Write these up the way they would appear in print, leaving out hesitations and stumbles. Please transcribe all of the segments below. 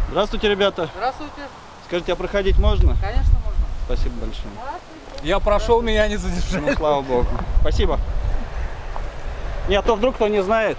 Здравствуйте, ребята. Здравствуйте. Скажите, а проходить можно? Конечно, можно. Спасибо большое. Я прошел, меня не задержали. Ну, слава богу. Спасибо. Не, а то вдруг кто не знает.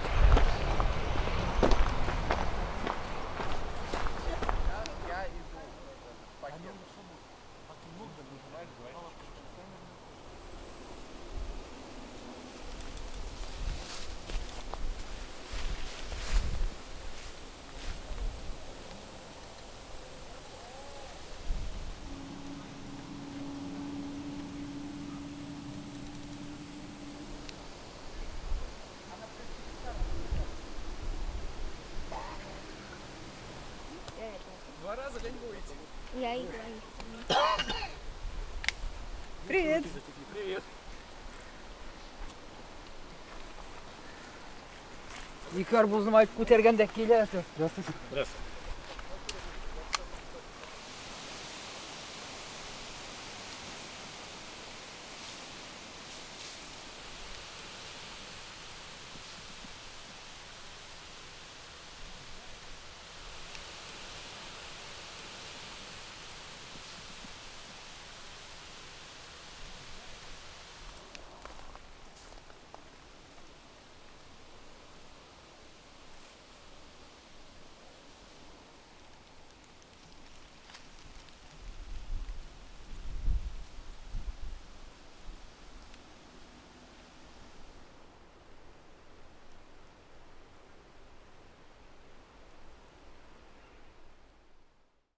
Два раза день будете. Я и говорю. Привет. Привет. İlk buldum ayıp kutergen de geliyor. Здравствуйте.